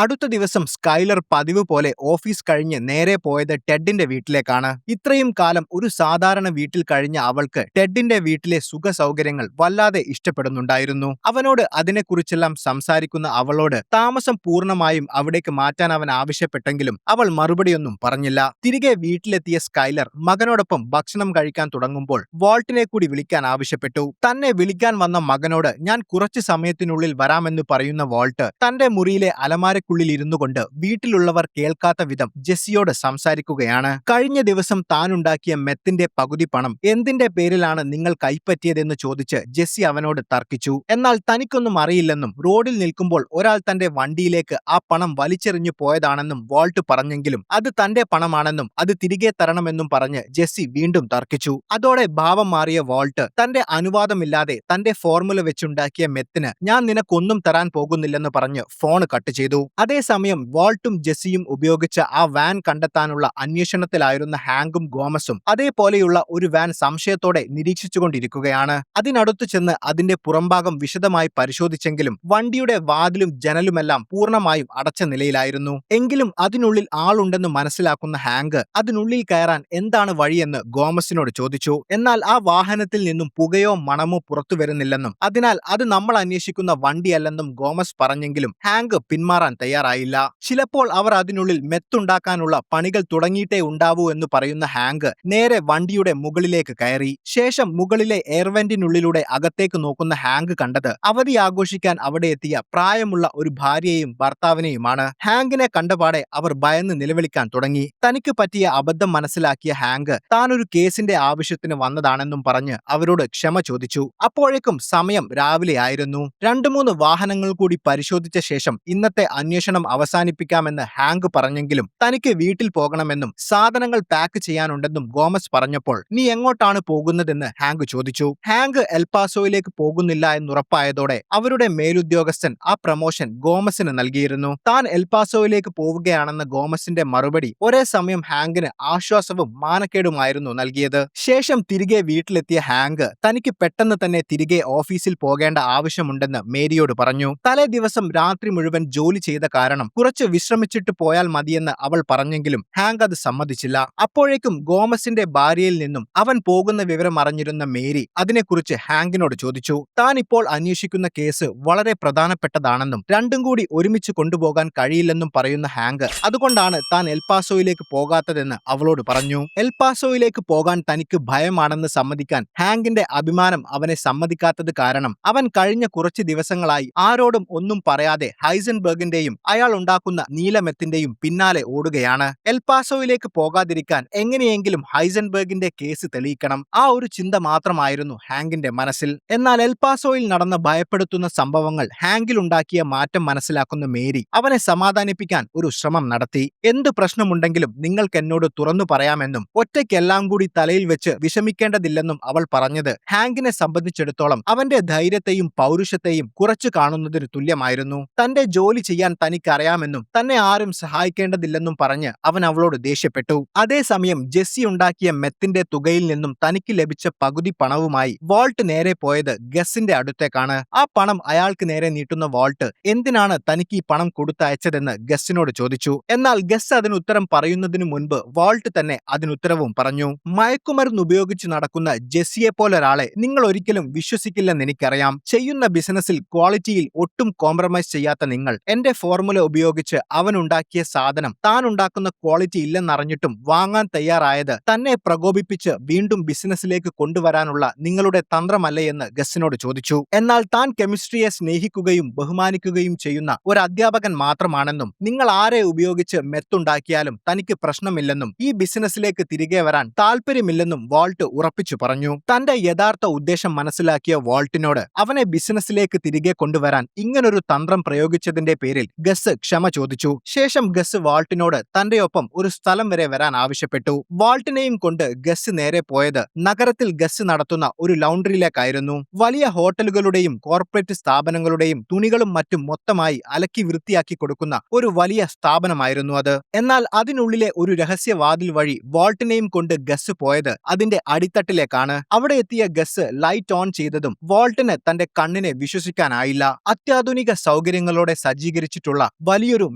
അടുത്ത ദിവസം സ്കൈലർ പതിവ് പോലെ ഓഫീസ് കഴിഞ്ഞ് നേരെ പോയത് ടെഡിന്റെ വീട്ടിലേക്കാണ്. ഇത്രയും കാലം ഒരു സാധാരണ വീട്ടിൽ കഴിഞ്ഞ അവൾക്ക് ടെഡിന്റെ വീട്ടിലെ സുഖ സൗകര്യങ്ങൾ വല്ലാതെ ഇഷ്ടപ്പെടുന്നുണ്ടായിരുന്നു. അവനോട് അതിനെക്കുറിച്ചെല്ലാം സംസാരിക്കുന്ന അവളോട് താമസം പൂർണ്ണമായും അവിടേക്ക് മാറ്റാൻ അവൻ ആവശ്യപ്പെട്ടെങ്കിലും അവൾ മറുപടിയൊന്നും പറഞ്ഞില്ല. തിരികെ വീട്ടിലെത്തിയ സ്കൈലർ മകനോടൊപ്പം ഭക്ഷണം കഴിക്കാൻ തുടങ്ങുമ്പോൾ വാൾട്ടിനെ കൂടി വിളിക്കാൻ ആവശ്യപ്പെട്ടു. തന്നെ വിളിക്കാൻ വന്ന മകനോട് ഞാൻ കുറച്ചു സമയത്തിനുള്ളിൽ വരാമെന്ന് പറയുന്ന വാൾട്ട് തന്റെ മുറിയിലെ അലമാരക്കുള്ളിൽ ഇരുന്നു കൊണ്ട് വീട്ടിലുള്ളവർ കേൾക്കാത്ത വിധം ജെസ്സിയോട് സംസാരിക്കുകയാണ്. കഴിഞ്ഞ ദിവസം താനുണ്ടാക്കിയ മെത്തിന്റെ പകുതി പണം എന്തിന്റെ പേരിലാണ് നിങ്ങൾ കൈപ്പറ്റിയതെന്ന് ചോദിച്ച് ജെസ്സി അവനോട് തർക്കിച്ചു. എന്നാൽ തനിക്കൊന്നും അറിയില്ലെന്നും റോഡിൽ നിൽക്കുമ്പോൾ ഒരാൾ തന്റെ വണ്ടിയിലേക്ക് ആ പണം വലിച്ചെറിഞ്ഞു പോയതാണെന്നും വാൾട്ട് പറഞ്ഞെങ്കിലും അത് തന്റെ പണമാണെന്നും അത് തിരികെ തരണമെന്നും പറഞ്ഞ് ജെസ്സി വീണ്ടും തർക്കിച്ചു. അതോടെ ഭാവം മാറിയ വാൾട്ട് തന്റെ അനുവാദമില്ലാതെ തന്റെ ഫോർമുല വെച്ചുണ്ടാക്കിയ മെത്തിന് ഞാൻ നിനക്കൊന്നും തരാൻ പോകുന്നില്ലെന്ന് പറഞ്ഞ് ഫോൺ കട്ട് ചെയ്തു. അതേസമയം വാൾട്ടും ജെസ്സിയും ഉപയോഗിച്ച ആ വാൻ കണ്ടെത്താനുള്ള അന്വേഷണത്തിലായിരുന്ന ഹാങ്കും ഗോമസും അതേപോലെയുള്ള ഒരു വാൻ സംശയത്തോടെ നിരീക്ഷിച്ചുകൊണ്ടിരിക്കുകയാണ്. അതിനടുത്തു ചെന്ന് അതിന്റെ പുറംഭാഗം വിശദമായി പരിശോധിച്ചെങ്കിലും വണ്ടിയുടെ വാതിലും ജനലുമെല്ലാം പൂർണ്ണമായും അടച്ച നിലയിലായിരുന്നു. എങ്കിലും അതിനുള്ളിൽ ആളുണ്ടെന്ന് മനസ്സിലാക്കുന്ന ഹാങ്ക് അതിനുള്ളിൽ കയറാൻ എന്താണ് വഴിയെന്ന് ഗോമസിനോട് ചോദിച്ചു. എന്നാൽ ആ വാഹനത്തിൽ നിന്നും പുകയോ മണമോ പുറത്തു വരുന്നില്ലെന്നും അതിനാൽ അത് നമ്മൾ അന്വേഷിക്കുന്ന വണ്ടിയല്ലെന്നും ഗോമസ് പറഞ്ഞെങ്കിലും ഹാങ്ക് പിന്മാറാൻ തയ്യാറായില്ല. ചിലപ്പോൾ അവർ അതിനുള്ളിൽ മെത്തുണ്ടാക്കാനുള്ള പണികൾ തുടങ്ങിയിട്ടേ ഉണ്ടാവൂ എന്ന് പറയുന്ന ഹാങ്ക് നേരെ വണ്ടിയുടെ മുകളിലേക്ക് കയറി. ശേഷം മുകളിലെ എയർവെന്റിനുള്ളിലൂടെ അകത്തേക്ക് നോക്കുന്ന ഹാങ്ക് കണ്ടത് അവധി ആഘോഷിക്കാൻ അവിടെ എത്തിയ പ്രായമുള്ള ഒരു ഭാര്യയെയും ഭർത്താവിനെയുമാണ്. ഹാങ്കിനെ കണ്ടപാടെ അവർ ഭയന്ന് നിലവിളിക്കാൻ തുടങ്ങി. തനിക്ക് പറ്റിയ അബദ്ധം മനസ്സിലാക്കിയ ഹാങ്ക് താനൊരു കേസിന്റെ ആവശ്യത്തിന് വന്നതാണെന്നും പറഞ്ഞ് അവരോട് ക്ഷമ ചോദിച്ചു. അപ്പോഴേക്കും സമയം രാവിലെ ആയിരുന്നു. 2-3 വാഹനങ്ങൾ കൂടി പരിശോധിച്ച ശേഷം ഇന്നത്തെ അന്വേഷണം അവസാനിപ്പിക്കാമെന്ന് ഹാങ്ക് പറഞ്ഞെങ്കിലും തനിക്ക് വീട്ടിൽ പോകണമെന്നും സാധനങ്ങൾ പാക്ക് ചെയ്യാനുണ്ടെന്നും ഗോമസ് പറഞ്ഞപ്പോൾ നീ എങ്ങോട്ടാണ് പോകുന്നതെന്ന് ഹാങ്ക് ചോദിച്ചു. ഹാങ്ക് എൽപാസോയിലേക്ക് പോകുന്നില്ല എന്നുറപ്പായതോടെ അവരുടെ മേലുദ്യോഗസ്ഥൻ ആ പ്രമോഷൻ ഗോമസിന് നൽകിയിരുന്നു. താൻ എൽപാസോയിലേക്ക് പോവുകയാണെന്ന ഗോമസിന്റെ മറുപടി ഒരേ സമയം ഹാങ്കിന് ആശ്വാസവും മാനക്കേടുമായിരുന്നു നൽകിയത്. ശേഷം തിരികെ വീട്ടിലെത്തിയ ഹാങ്ക് തനിക്ക് പെട്ടെന്ന് തന്നെ തിരികെ ഓഫീസിൽ പോകേണ്ട ആവശ്യമുണ്ടെന്ന് മേരിയോട് പറഞ്ഞു. തലേ ദിവസം രാത്രി മുഴുവൻ ജോലി ചെയ്ത കാരണം കുറച്ച് വിശ്രമിച്ചിട്ട് പോയാൽ മതിയെന്ന് അവൾ പറഞ്ഞെങ്കിലും ഹാങ്ക് അത് സമ്മതിച്ചില്ല. അപ്പോഴേക്കും ഗോമസിന്റെ ഭാര്യയിൽ നിന്നും അവൻ പോകുന്ന വിവരം അറിഞ്ഞിരുന്ന മേരി അതിനെക്കുറിച്ച് ഹാങ്കിനോട് ചോദിച്ചു. താൻ ഇപ്പോൾ അന്വേഷിക്കുന്ന കേസ് വളരെ പ്രധാനപ്പെട്ടതാണെന്നും രണ്ടും കൂടി ഒരുമിച്ച് കൊണ്ടുപോകാൻ കഴിയില്ലെന്നും പറയുന്ന ഹാങ്ക് അതുകൊണ്ടാണ് താൻ എൽപാസോയിലേക്ക് പോകാത്തതെന്ന് അവളോട് പറഞ്ഞു. എൽപാസോയിലേക്ക് പോകാൻ തനിക്ക് ഭയമാണെന്ന് സമ്മതിക്കാൻ ഹാങ്കിന്റെ അഭിമാനം അവനെ സമ്മതിക്കാത്തത് കാരണം അവൻ കഴിഞ്ഞ കുറച്ച് ദിവസങ്ങളായി ആരോടും ഒന്നും പറയാതെ ഹൈസൻബർഗിന്റെയും അയാൾ ഉണ്ടാക്കുന്ന നീലമെത്തിന്റെയും പിന്നാലെ ഓടുകയാണ്. എൽപാസോയിലേക്ക് പോകാതിരിക്കാൻ എങ്ങനെയെങ്കിലും ഹൈസൻബർഗിന്റെ കേസ് തെളിയിക്കണം. ആ ഒരു ചിന്ത മാത്രമായിരുന്നു ഹാങ്കിന്റെ മനസ്സിൽ. എന്നാൽ എൽപാസോയിൽ നടന്ന ഭയപ്പെടുത്തുന്ന സംഭവങ്ങൾ ഹാങ്കിൽ ഉണ്ടാക്കിയ മാറ്റം മനസ്സിലാക്കുന്ന മേരി അവനെ സമാധാനിപ്പിക്കാൻ ഒരു ശ്രമം നടത്തി. എന്ത് പ്രശ്നമുണ്ടെങ്കിലും നിങ്ങൾക്ക് എന്നോട് തുറന്നു പറയാമെന്നും ഒറ്റയ്ക്കെല്ലാം കൂടി തലയിൽ വെച്ച് വിഷമിക്കേണ്ടതില്ലെന്നും അവൾ പറഞ്ഞത് ഹാങ്കിനെ സംബന്ധിച്ചിടത്തോളം അവന്റെ ധൈര്യത്തെയും പൗരുഷത്തെയും കുറച്ചു കാണുന്നതിന് തുല്യമായിരുന്നു. തന്റെ ജോലി ചെയ്യാൻ തനിക്കറിയാമെന്നും തന്നെ ആരും സഹായിക്കേണ്ടതില്ലെന്നും പറഞ്ഞ് അവൻ അവളോട് ദേഷ്യപ്പെട്ടു. അതേസമയം ജെസ്സി ഉണ്ടാക്കിയ മെത്തിന്റെ തുകയിൽ നിന്നും തനിക്ക് ലഭിച്ച പകുതി പണവുമായി വാൾട്ട് നേരെ പോയത് ഗസ്സിന്റെ അടുത്തേക്കാണ്. ആ പണം അയാൾക്ക് നേരെ നീട്ടുന്ന വാൾട്ട് എന്തിനാണ് തനിക്ക് ഈ പണം കൊടുത്തയച്ചതെന്ന് ഗസ്സിനോട് ചോദിച്ചു. എന്നാൽ ഗസ് അതിന് ഉത്തരം പറയുന്നതിനു മുൻപ് വാൾട്ട് തന്നെ അതിനുത്തരവും പറഞ്ഞു. മയക്കുമരുന്ന് ഉപയോഗിച്ച് നടക്കുന്ന ജെസ്സിയെ പോലൊരാളെ നിങ്ങൾ ഒരിക്കലും വിശ്വസിക്കില്ലെന്ന് എനിക്കറിയാം. ചെയ്യുന്ന ബിസിനസ്സിൽ ക്വാളിറ്റിയിൽ ഒട്ടും കോംപ്രമൈസ് ചെയ്യാത്ത നിങ്ങൾ എന്റെ ഫോർമുല ഉപയോഗിച്ച് അവനുണ്ടാക്കിയ സാധനം താൻ ഉണ്ടാക്കുന്ന ക്വാളിറ്റി ഇല്ലെന്നറിഞ്ഞിട്ടും വാങ്ങാൻ തയ്യാറായത് തന്നെ പ്രകോപിപ്പിച്ച് വീണ്ടും ബിസിനസ്സിലേക്ക് കൊണ്ടുവരാനുള്ള നിങ്ങളുടെ തന്ത്രമല്ലേ എന്ന് ഗസ്സിനോട് ചോദിച്ചു. എന്നാൽ താൻ കെമിസ്ട്രിയെ സ്നേഹിക്കുകയും ബഹുമാനിക്കുകയും ചെയ്യുന്ന ഒരു അധ്യാപകൻ മാത്രമാണെന്നും നിങ്ങൾ ആരെ ഉപയോഗിച്ച് മെത്തുണ്ടാക്കിയാലും തനിക്ക് പ്രശ്നമില്ലെന്നും ഈ ബിസിനസ്സിലേക്ക് തിരികെ വരാൻ താല്പര്യമില്ലെന്നും വാൾട്ട് ഉറപ്പിച്ചു പറഞ്ഞു. തന്റെ യഥാർത്ഥ ഉദ്ദേശം മനസ്സിലാക്കിയ വാൾട്ടിനോട് അവനെ ബിസിനസ്സിലേക്ക് തിരികെ കൊണ്ടുവരാൻ ഇങ്ങനൊരു തന്ത്രം പ്രയോഗിച്ചതിന്റെ പേരിൽ ഗസ് ക്ഷമ ചോദിച്ചു. ശേഷം ഗസ് വാൾട്ടിനോട് തന്റെ ഒപ്പം ഒരു സ്ഥലം വരെ വരാൻ ആവശ്യപ്പെട്ടു. വാൾട്ടിനെയും കൊണ്ട് ഗസ് നേരെ പോയത് നഗരത്തിൽ ഗസ് നടത്തുന്ന ഒരു ലൗണ്ടറിയിലേക്കായിരുന്നു. വലിയ ഹോട്ടലുകളുടെയും കോർപ്പറേറ്റ് സ്ഥാപനങ്ങളുടെയും തുണികളും മറ്റും മൊത്തമായി അലക്കി വൃത്തിയാക്കി കൊടുക്കുന്ന ഒരു വലിയ സ്ഥാപനമായിരുന്നു അത്. എന്നാൽ അതിനുള്ളിലെ ഒരു രഹസ്യ വാതിൽ വഴി വാൾട്ടിനെയും കൊണ്ട് ഗസ് പോയത് അതിന്റെ അടിത്തട്ടിലേക്കാണ്. അവിടെ എത്തിയ ഗസ് ലൈറ്റ് ഓൺ ചെയ്തതും വാൾട്ടിന് തന്റെ കണ്ണിനെ വിശ്വസിക്കാനായില്ല. അത്യാധുനിക സൗകര്യങ്ങളോടെ സജ്ജീകരിച്ചിട്ടുള്ള വെച്ചിട്ടുള്ള വലിയൊരു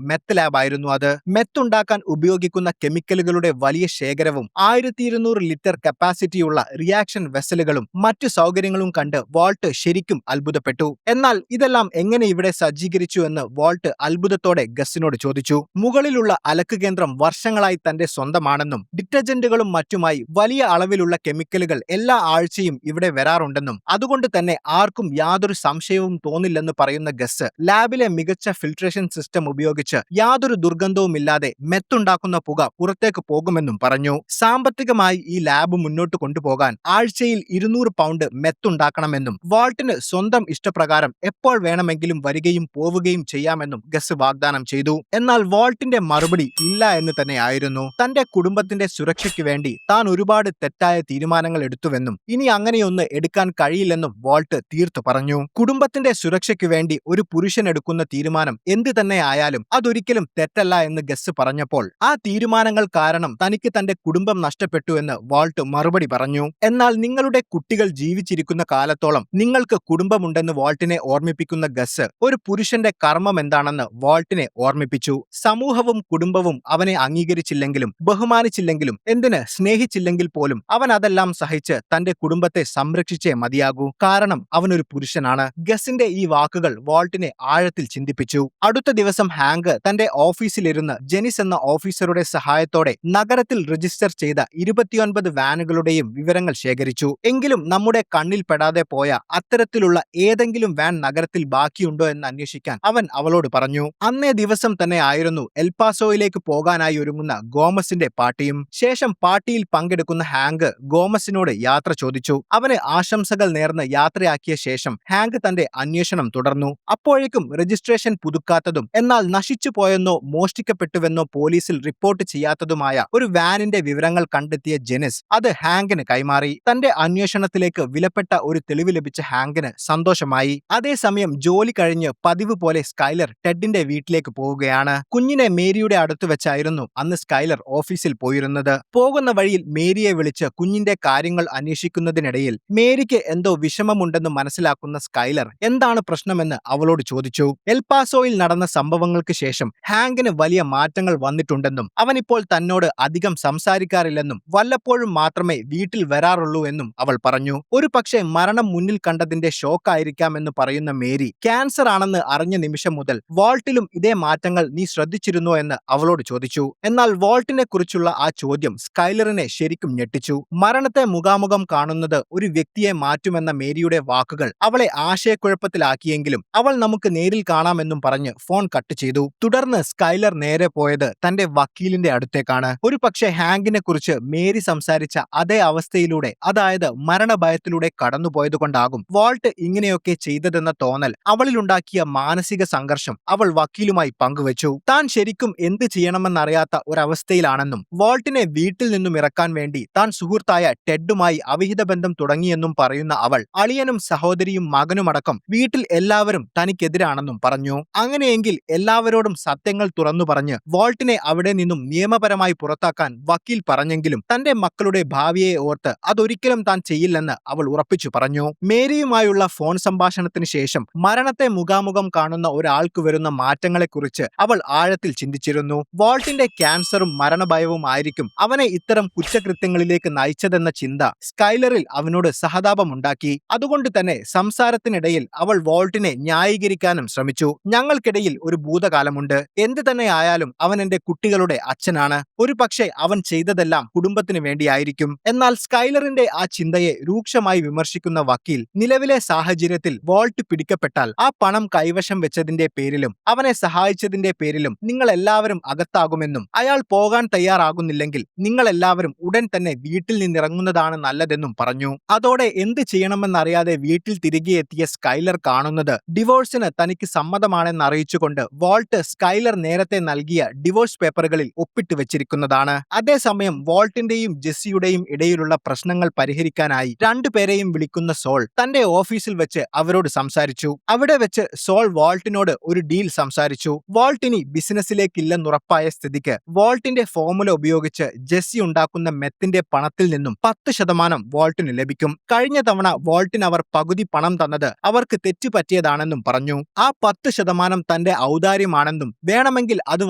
മെത്ത് ലാബായിരുന്നു അത്. മെത്ത് ഉണ്ടാക്കാൻ ഉപയോഗിക്കുന്ന കെമിക്കലുകളുടെ വലിയ ശേഖരവും 1200 ലിറ്റർ കപ്പാസിറ്റിയുള്ള റിയാക്ഷൻ വെസലുകളും മറ്റു സൗകര്യങ്ങളും കണ്ട് വാൾട്ട് ശരിക്കും അത്ഭുതപ്പെട്ടു. എന്നാൽ ഇതെല്ലാം എങ്ങനെ ഇവിടെ സജ്ജീകരിച്ചു എന്ന് വാൾട്ട് അത്ഭുതത്തോടെ ഗസ്സിനോട് ചോദിച്ചു. മുകളിലുള്ള അലക്ക് കേന്ദ്രം വർഷങ്ങളായി തന്റെ സ്വന്തമാണെന്നും ഡിറ്റർജന്റുകളും മറ്റുമായി വലിയ അളവിലുള്ള കെമിക്കലുകൾ എല്ലാ ആഴ്ചയും ഇവിടെ വരാറുണ്ടെന്നും അതുകൊണ്ട് തന്നെ ആർക്കും യാതൊരു സംശയവും തോന്നില്ലെന്ന് പറയുന്ന ഗസ് ലാബിലെ മികച്ച ഫിൽട്രേഷൻ സിസ്റ്റം ഉപയോഗിച്ച് യാതൊരു ദുർഗന്ധവുമില്ലാതെ മെത്തുണ്ടാക്കുന്ന പുക പുറത്തേക്ക് പോകുമെന്നും പറഞ്ഞു. സാമ്പത്തികമായി ഈ ലാബ് മുന്നോട്ട് കൊണ്ടുപോകാൻ ആഴ്ചയിൽ 200 പൗണ്ട് മെത്തുണ്ടാക്കണമെന്നും വാൾട്ടിന് സ്വന്തം ഇഷ്ടപ്രകാരം എപ്പോൾ വേണമെങ്കിലും വരികയും പോവുകയും ചെയ്യാമെന്നും ഗസ് വാഗ്ദാനം ചെയ്തു. എന്നാൽ വാൾട്ടിന്റെ മറുപടി ഇല്ല എന്ന് തന്നെയായിരുന്നു. തന്റെ കുടുംബത്തിന്റെ സുരക്ഷയ്ക്ക് വേണ്ടി താൻ ഒരുപാട് തെറ്റായ തീരുമാനങ്ങൾ എടുത്തുവെന്നും ഇനി അങ്ങനെയൊന്ന് എടുക്കാൻ കഴിയില്ലെന്നും വാൾട്ട് തീർത്തു പറഞ്ഞു. കുടുംബത്തിന്റെ സുരക്ഷയ്ക്ക് വേണ്ടി ഒരു പുരുഷൻ എടുക്കുന്ന തീരുമാനം എന്ത് തന്നെ ആയാലും അതൊരിക്കലും തെറ്റല്ല എന്ന് ഗസ് പറഞ്ഞപ്പോൾ ആ തീരുമാനങ്ങൾ കാരണം തനിക്ക് തന്റെ കുടുംബം നഷ്ടപ്പെട്ടു എന്ന് വാൾട്ട് മറുപടി പറഞ്ഞു. എന്നാൽ നിങ്ങളുടെ കുട്ടികൾ ജീവിച്ചിരിക്കുന്ന കാലത്തോളം നിങ്ങൾക്ക് കുടുംബമുണ്ടെന്ന് വാൾട്ടിനെ ഓർമ്മിപ്പിക്കുന്ന ഗസ് ഒരു പുരുഷന്റെ കർമ്മം എന്താണെന്ന് വാൾട്ടിനെ ഓർമ്മിപ്പിച്ചു. സമൂഹവും കുടുംബവും അവനെ അംഗീകരിച്ചില്ലെങ്കിലും ബഹുമാനിച്ചില്ലെങ്കിലും എന്തിന് സ്നേഹിച്ചില്ലെങ്കിൽ പോലും അവൻ അതെല്ലാം സഹിച്ച് തന്റെ കുടുംബത്തെ സംരക്ഷിച്ചേ മതിയാകൂ. കാരണം അവനൊരു പുരുഷനാണ്. ഗസിന്റെ ഈ വാക്കുകൾ വാൾട്ടിനെ ആഴത്തിൽ ചിന്തിപ്പിച്ചു. അടുത്ത ദിവസം ഹാങ്ക് തന്റെ ഓഫീസിലിരുന്ന് ജെനിസ് എന്ന ഓഫീസറുടെ സഹായത്തോടെ നഗരത്തിൽ രജിസ്റ്റർ ചെയ്ത 29 വാനുകളുടെയും വിവരങ്ങൾ ശേഖരിച്ചു. എങ്കിലും നമ്മുടെ കണ്ണിൽ പെടാതെ പോയ അത്തരത്തിലുള്ള ഏതെങ്കിലും വാൻ നഗരത്തിൽ ബാക്കിയുണ്ടോ എന്ന് അന്വേഷിക്കാൻ അവൻ അവളോട് പറഞ്ഞു. അന്നേ ദിവസം തന്നെ ആയിരുന്നു എൽപാസോയിലേക്ക് പോകാനായി ഒരുങ്ങുന്ന ഗോമസിന്റെ പാർട്ടിയും. ശേഷം പാർട്ടിയിൽ പങ്കെടുക്കുന്ന ഹാങ്ക് ഗോമസിനോട് യാത്ര ചോദിച്ചു. അവന് ആശംസകൾ നേർന്ന് യാത്രയാക്കിയ ശേഷം ഹാങ്ക് തന്റെ അന്വേഷണം തുടർന്നു. അപ്പോഴേക്കും രജിസ്ട്രേഷൻ പുതുക്കാത്തതും എന്നാൽ നശിച്ചു പോയെന്നോ മോഷ്ടിക്കപ്പെട്ടുവെന്നോ പോലീസിൽ റിപ്പോർട്ട് ചെയ്യാത്തതുമായ ഒരു വാനിന്റെ വിവരങ്ങൾ കണ്ടെത്തിയ ജെനിസ് അത് ഹാങ്കിന് കൈമാറി. തന്റെ അന്വേഷണത്തിലേക്ക് വിലപ്പെട്ട ഒരു തെളിവ് ലഭിച്ച ഹാങ്കിന് സന്തോഷമായി. അതേസമയം ജോലി കഴിഞ്ഞ് പതിവ് പോലെ സ്കൈലർ ടെഡിന്റെ വീട്ടിലേക്ക് പോവുകയാണ്. കുഞ്ഞിനെ മേരിയുടെ അടുത്ത് വെച്ചായിരുന്നു അന്ന് സ്കൈലർ ഓഫീസിൽ പോയിരുന്നത്. പോകുന്ന വഴിയിൽ മേരിയെ വിളിച്ച് കുഞ്ഞിന്റെ കാര്യങ്ങൾ അന്വേഷിക്കുന്നതിനിടയിൽ മേരിക്ക് എന്തോ വിഷമമുണ്ടെന്ന് മനസ്സിലാക്കുന്ന സ്കൈലർ എന്താണ് പ്രശ്നമെന്ന് അവളോട് ചോദിച്ചു. എൽപാസോയിൽ നടന്ന സംഭവങ്ങൾക്ക് ശേഷം ഹാങ്കിന് വലിയ മാറ്റങ്ങൾ വന്നിട്ടുണ്ടെന്നും അവനിപ്പോൾ തന്നോട് അധികം സംസാരിക്കാറില്ലെന്നും വല്ലപ്പോഴും മാത്രമേ വീട്ടിൽ വരാറുള്ളൂ എന്നും അവൾ പറഞ്ഞു. ഒരു പക്ഷേ മരണം മുന്നിൽ കണ്ടതിന്റെ ഷോക്കായിരിക്കാമെന്ന് പറയുന്ന മേരി ക്യാൻസർ ആണെന്ന് അറിഞ്ഞ നിമിഷം മുതൽ വാൾട്ടിലും ഇതേ മാറ്റങ്ങൾ നീ ശ്രദ്ധിച്ചിരുന്നോ എന്ന് അവളോട് ചോദിച്ചു. എന്നാൽ വാൾട്ടിനെ കുറിച്ചുള്ള ആ ചോദ്യം സ്കൈലറിനെ ശരിക്കും ഞെട്ടിച്ചു. മരണത്തെ മുഖാമുഖം കാണുന്നത് ഒരു വ്യക്തിയെ മാറ്റുമെന്ന മേരിയുടെ വാക്കുകൾ അവളെ ആശയക്കുഴപ്പത്തിലാക്കിയെങ്കിലും അവൾ നമുക്ക് നേരിൽ കാണാമെന്നും പറഞ്ഞ് ഫോൺ കട്ട് ചെയ്തു. തുടർന്ന് സ്കൈലർ നേരെ പോയത് തന്റെ വക്കീലിന്റെ അടുത്തേക്കാണ്. ഒരു പക്ഷേ ഹാങ്കിനെ കുറിച്ച് മേരി സംസാരിച്ച അതേ അവസ്ഥയിലൂടെ, അതായത് മരണഭയത്തിലൂടെ കടന്നുപോയതുകൊണ്ടാകും വാൾട്ട് ഇങ്ങനെയൊക്കെ ചെയ്തതെന്ന തോന്നൽ അവളിലുണ്ടാക്കിയ മാനസിക സംഘർഷം അവൾ വക്കീലുമായി പങ്കുവച്ചു. താൻ ശരിക്കും എന്ത് ചെയ്യണമെന്നറിയാത്ത ഒരവസ്ഥയിലാണെന്നും വാൾട്ടിനെ വീട്ടിൽ നിന്നും ഇറക്കാൻ വേണ്ടി താൻ സുഹൃത്തായ ടെഡുമായി അവിഹിത ബന്ധം തുടങ്ങിയെന്നും പറയുന്ന അവൾ അളിയനും സഹോദരിയും മകനുമടക്കം വീട്ടിൽ എല്ലാവരും തനിക്കെതിരാണെന്നും പറഞ്ഞു. അങ്ങനെയെങ്കിൽ എല്ലാവരോടും സത്യങ്ങൾ തുറന്നു പറഞ്ഞ് വാൾട്ടിനെ അവിടെ നിന്നും നിയമപരമായി പുറത്താക്കാൻ വക്കീൽ പറഞ്ഞെങ്കിലും തന്റെ മക്കളുടെ ഭാവിയെ ഓർത്ത് അതൊരിക്കലും താൻ ചെയ്യില്ലെന്ന് അവൾ ഉറപ്പിച്ചു പറഞ്ഞു. മേരിയുമായുള്ള ഫോൺ സംഭാഷണത്തിന് ശേഷം മരണത്തെ മുഖാമുഖം കാണുന്ന ഒരാൾക്ക് വരുന്ന മാറ്റങ്ങളെക്കുറിച്ച് അവൾ ആഴത്തിൽ ചിന്തിച്ചിരുന്നു. വാൾട്ടിന്റെ ക്യാൻസറും മരണഭയവും ആയിരിക്കും അവനെ ഇത്തരം കുറ്റകൃത്യങ്ങളിലേക്ക് നയിച്ചതെന്ന ചിന്ത സ്കൈലറിൽ അവനോട് സഹതാപമുണ്ടാക്കി. അതുകൊണ്ട് തന്നെ സംസാരത്തിനിടയിൽ അവൾ വാൾട്ടിനെ ന്യായീകരിക്കാനും ശ്രമിച്ചു. ഞങ്ങൾക്കിടയിൽ ഒരു ഭൂതകാലമുണ്ട്. എന്ത് തന്നെ ആയാലും അവൻ എന്റെ കുട്ടികളുടെ അച്ഛനാണ്. ഒരു പക്ഷേ അവൻ ചെയ്തതെല്ലാം കുടുംബത്തിന് വേണ്ടിയായിരിക്കും. എന്നാൽ സ്കൈലറിന്റെ ആ ചിന്തയെ രൂക്ഷമായി വിമർശിക്കുന്ന വക്കീൽ നിലവിലെ സാഹചര്യത്തിൽ വാൾട്ട് പിടിക്കപ്പെട്ടാൽ ആ പണം കൈവശം വെച്ചതിന്റെ പേരിലും അവനെ സഹായിച്ചതിന്റെ പേരിലും നിങ്ങൾ എല്ലാവരും അകത്താകുമെന്നും അയാൾ പോകാൻ തയ്യാറാകുന്നില്ലെങ്കിൽ നിങ്ങൾ എല്ലാവരും ഉടൻ തന്നെ വീട്ടിൽ നിന്നിറങ്ങുന്നതാണ് നല്ലതെന്നും പറഞ്ഞു. അതോടെ എന്ത് ചെയ്യണമെന്നറിയാതെ വീട്ടിൽ തിരികെ എത്തിയ സ്കൈലർ കാണുന്നത് ഡിവോഴ്സിന് തനിക്ക് സമ്മതമാണെന്ന് അറിയിച്ചുകൊണ്ട് വാൾട്ട് സ്കൈലർ നേരത്തെ നൽകിയ ഡിവോഴ്സ് പേപ്പറുകളിൽ ഒപ്പിട്ട് വെച്ചിരിക്കുന്നതാണ്. അതേസമയം വാൾട്ടിന്റെയും ജെസ്സിയുടെയും ഇടയിലുള്ള പ്രശ്നങ്ങൾ പരിഹരിക്കാനായി രണ്ടുപേരെയും വിളിക്കുന്ന സോൾ തന്റെ ഓഫീസിൽ വെച്ച് അവരോട് സംസാരിച്ചു. അവിടെ വെച്ച് സോൾ വാൾട്ടിനോട് ഒരു ഡീൽ സംസാരിച്ചു. വാൾട്ടിനി ബിസിനസ്സിലേക്കില്ലെന്നുറപ്പായ സ്ഥിതിക്ക് വാൾട്ടിന്റെ ഫോർമുല ഉപയോഗിച്ച് ജെസ്സി ഉണ്ടാക്കുന്ന മെത്തിന്റെ പണത്തിൽ നിന്നും 10% വാൾട്ടിന് ലഭിക്കും. കഴിഞ്ഞ തവണ വാൾട്ടിന് അവർ പകുതി പണം തന്നത് അവർക്ക് തെറ്റുപറ്റിയതാണെന്നും പറഞ്ഞു. ആ 10% തന്റെ ഔദാര്യമാണെന്നും വേണമെങ്കിൽ അത്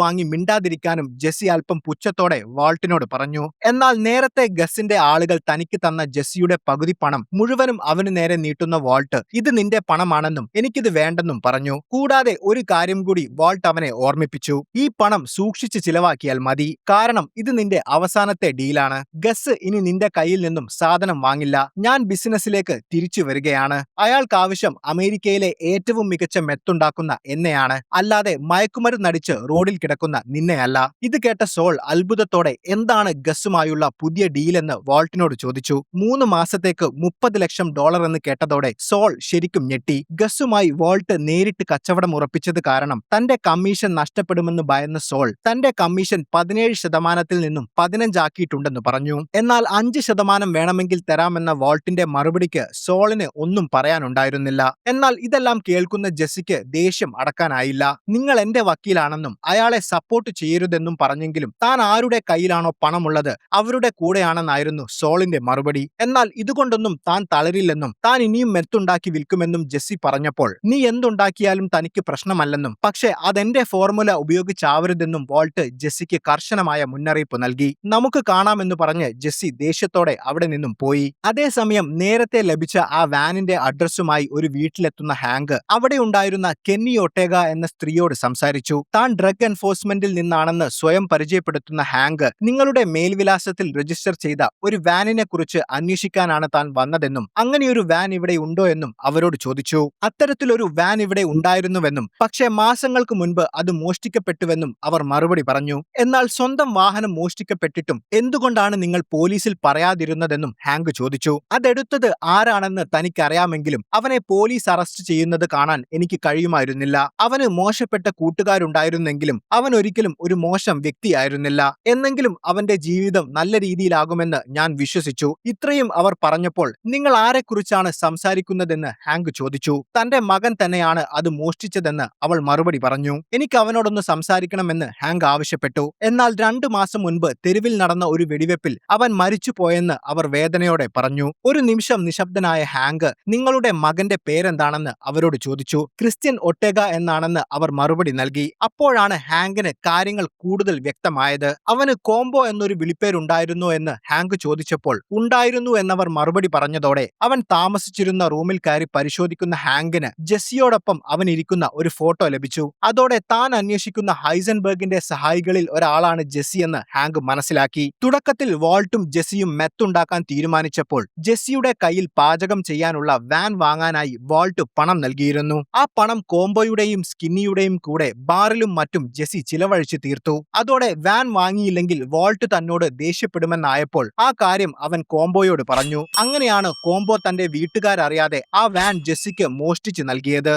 വാങ്ങി മിണ്ടാതിരിക്കാനും ജെസ്സി അല്പം പുച്ഛത്തോടെ വാൾട്ടിനോട് പറഞ്ഞു. എന്നാൽ നേരത്തെ ഗസിന്റെ ആളുകൾ തനിക്ക് തന്ന ജെസ്സിയുടെ പകുതി പണം മുഴുവനും അവന് നേരെ നീട്ടുന്ന വാൾട്ട് ഇത് നിന്റെ പണമാണെന്നും എനിക്കിത് വേണ്ടെന്നും പറഞ്ഞു. കൂടാതെ ഒരു കാര്യം കൂടി വാൾട്ട് അവനെ ഓർമ്മിപ്പിച്ചു. ഈ പണം സൂക്ഷിച്ച് ചിലവാക്കിയാൽ മതി, കാരണം ഇത് നിന്റെ അവസാനത്തെ ഡീലാണ്. ഗസ് ഇനി നിന്റെ കയ്യിൽ നിന്നും സാധനം വാങ്ങില്ല. ഞാൻ ബിസിനസ്സിലേക്ക് തിരിച്ചു വരികയാണ്. അയാൾക്ക് ആവശ്യം അമേരിക്കയിലെ ഏറ്റവും മികച്ച മെത്തുണ്ടാക്കുന്ന എന്നെയാണ്, അല്ലാതെ മയക്കുമരുന്നടിച്ച് റോഡിൽ കിടക്കുന്ന നിന്നെയല്ല. ഇത് കേട്ട സോൾ അത്ഭുതത്തോടെ എന്താണ് ഗസുമായുള്ള പുതിയ ഡീലെന്ന് വാൾട്ടിനോട് ചോദിച്ചു. 3 മാസത്തേക്ക് $30 ലക്ഷം എന്ന് കേട്ടതോടെ സോൾ ശരിക്കും ഞെട്ടി. ഗസുമായി വാൾട്ട് നേരിട്ട് കച്ചവടം ഉറപ്പിച്ചത് കാരണം തന്റെ കമ്മീഷൻ നഷ്ടപ്പെടുമെന്ന് ഭയന്ന സോൾ തന്റെ കമ്മീഷൻ 17% നിന്നും 15 ആക്കിയിട്ടുണ്ടെന്ന് പറഞ്ഞു. എന്നാൽ 5% വേണമെങ്കിൽ തരാമെന്ന വാൾട്ടിന്റെ മറുപടിക്ക് സോളിന് ഒന്നും പറയാനുണ്ടായിരുന്നില്ല. എന്നാൽ ഇതെല്ലാം കേൾക്കുന്ന ജെസ്സിക്ക് ദേഷ്യം അടക്കാനായില്ല. നിങ്ങൾ എന്റെ വക്കീലാണെന്നും അയാളെ സപ്പോർട്ട് ചെയ്യരുതെന്നും പറഞ്ഞെങ്കിലും താൻ ആരുടെ കയ്യിലാണോ പണമുള്ളത് അവരുടെ കൂടെയാണെന്നായിരുന്നു സോളിന്റെ മറുപടി. എന്നാൽ ഇതുകൊണ്ടൊന്നും താൻ തളരില്ലെന്നും താൻ ഇനിയും മെത്തുണ്ടാക്കി വിൽക്കുമെന്നും ജെസ്സി പറഞ്ഞപ്പോൾ നീ എന്തുണ്ടാക്കിയാലും തനിക്ക് പ്രശ്നമല്ലെന്നും പക്ഷേ അതെന്റെ ഫോർമുല ഉപയോഗിച്ചാവരുതെന്നും വാൾട്ട് ജെസ്സിക്ക് കർശനമായ മുന്നറിയിപ്പ് നൽകി. നമുക്ക് കാണാമെന്ന് പറഞ്ഞ് ജെസ്സി ദേഷ്യത്തോടെ അവിടെ നിന്നും പോയി. അതേസമയം നേരത്തെ ലഭിച്ച ആ വാനിന്റെ അഡ്രസ്സുമായി ഒരു വീട്ടിലെത്തുന്ന ഹാങ്ക് അവിടെ ഉണ്ടായിരുന്ന കെന്നി ഒട്ടേഗ എന്ന സ്ത്രീയോട് സംസാരിച്ചു. താൻ ഡ്രഗ് എൻഫോഴ്സ്മെന്റിൽ നിന്നാണെന്ന് സ്വയം പരിചയപ്പെടുത്തുന്ന ഹാങ്ക് നിങ്ങളുടെ മേൽവിലാസത്തിൽ രജിസ്റ്റർ ചെയ്ത ഒരു വാനിനെ കുറിച്ച് അന്വേഷിക്കാനാണ് താൻ വന്നതെന്നും അങ്ങനെയൊരു വാൻ ഇവിടെ ഉണ്ടോ എന്നും അവരോട് ചോദിച്ചു. അത്തരത്തിലൊരു വാൻ ഇവിടെ ഉണ്ടായിരുന്നുവെന്നും പക്ഷേ മാസങ്ങൾക്ക് മുൻപ് അത് മോഷ്ടിക്കപ്പെട്ടുവെന്നും അവർ മറുപടി പറഞ്ഞു. എന്നാൽ സ്വന്തം വാഹനം മോഷ്ടിക്കപ്പെട്ടിട്ടും എന്തുകൊണ്ടാണ് നിങ്ങൾ പോലീസിൽ പറയാതിരുന്നതെന്നും ഹാങ്ക് ചോദിച്ചു. അതെടുത്തത് ആരാണെന്ന് തനിക്കറിയാമെങ്കിലും അവനെ പോലീസ് അറസ്റ്റ് ചെയ്യുന്നത് കാണാൻ എനിക്ക് കഴിയുമായിരുന്നില്ല. അവന് മോശപ്പെട്ട കൂട്ടുകാരുണ്ടായിരുന്നെങ്കിലും അവൻ ഒരിക്കലും ഒരു മോശം വ്യക്തിയായിരുന്നില്ല. എന്നെങ്കിലും അവന്റെ ജീവിതം നല്ല രീതിയിലാകുമെന്ന് ഞാൻ വിശ്വസിച്ചു. ഇത്രയും അവർ പറഞ്ഞപ്പോൾ നിങ്ങൾ ആരെക്കുറിച്ചാണ് സംസാരിക്കുന്നതെന്ന് ഹാങ്ക് ചോദിച്ചു. തന്റെ മകൻ തന്നെയാണ് അത് മോഷ്ടിച്ചതെന്ന് അവൾ മറുപടി പറഞ്ഞു. എനിക്ക് അവനോടൊന്ന് സംസാരിക്കണമെന്ന് ഹാങ്ക് ആവശ്യപ്പെട്ടു. എന്നാൽ 2 മാസം മുൻപ് തെരുവിൽ നടന്ന ഒരു വെടിവെപ്പിൽ അവൻ മരിച്ചുപോയെന്ന് അവർ വേദനയോടെ പറഞ്ഞു. ഒരു നിമിഷം നിശബ്ദനായ ഹാങ്ക് നിങ്ങളുടെ മകന്റെ പേരെന്താണെന്ന് അവരോട് ചോദിച്ചു. ക്രിസ്ത്യൻ ഒട്ടേഗ എന്നാണെന്ന് അവർ മറുപടി നൽകി. അപ്പോഴാണ് ഹാങ്കിന് കാര്യങ്ങൾ കൂടുതൽ വ്യക്തമായത്. അവന് കോംബോ എന്നൊരു വിളിപ്പേരുണ്ടായിരുന്നോ എന്ന് ഹാങ്ക് ചോദിച്ചപ്പോൾ ഉണ്ടായിരുന്നു എന്നവർ മറുപടി പറഞ്ഞതോടെ അവൻ താമസിച്ചിരുന്ന റൂമിൽ കയറി പരിശോധിക്കുന്ന ഹാങ്കിന് ജെസ്സിയോടൊപ്പം അവൻ ഇരിക്കുന്ന ഒരു ഫോട്ടോ ലഭിച്ചു. അതോടെ താൻ അന്വേഷിക്കുന്ന ഹൈസൻബർഗിന്റെ സഹായികളിൽ ഒരാളാണ് ജെസ്സി എന്ന് ഹാങ്ക് മനസ്സിലാക്കി. തുടക്കത്തിൽ വാൾട്ടും ജെസ്സിയും മെത്തുണ്ടാക്കാൻ തീരുമാനിച്ചപ്പോൾ ജെസ്സിയുടെ കയ്യിൽ പാചകം ചെയ്യാനുള്ള വാൻ വാങ്ങാനായി വാൾട്ട് പണം നൽകിയിരുന്നു. ആ പണം കോംബോയുടെയും സ്കിന്നിയുടെയും കൂടെ ബാറിലും മറ്റും ജെസ്സി ചിലവഴിച്ചു തീർത്തു. അതോടെ വാൻ വാങ്ങിയില്ലെങ്കിൽ വാൾട്ട് തന്നോട് ദേഷ്യപ്പെടുമെന്നായപ്പോൾ ആ കാര്യം അവൻ കോംബോയോട് പറഞ്ഞു. അങ്ങനെയാണ് കോംബോ തന്റെ വീട്ടുകാരറിയാതെ ആ വാൻ ജെസ്സിക്ക് മോഷ്ടിച്ചു നൽകിയത്.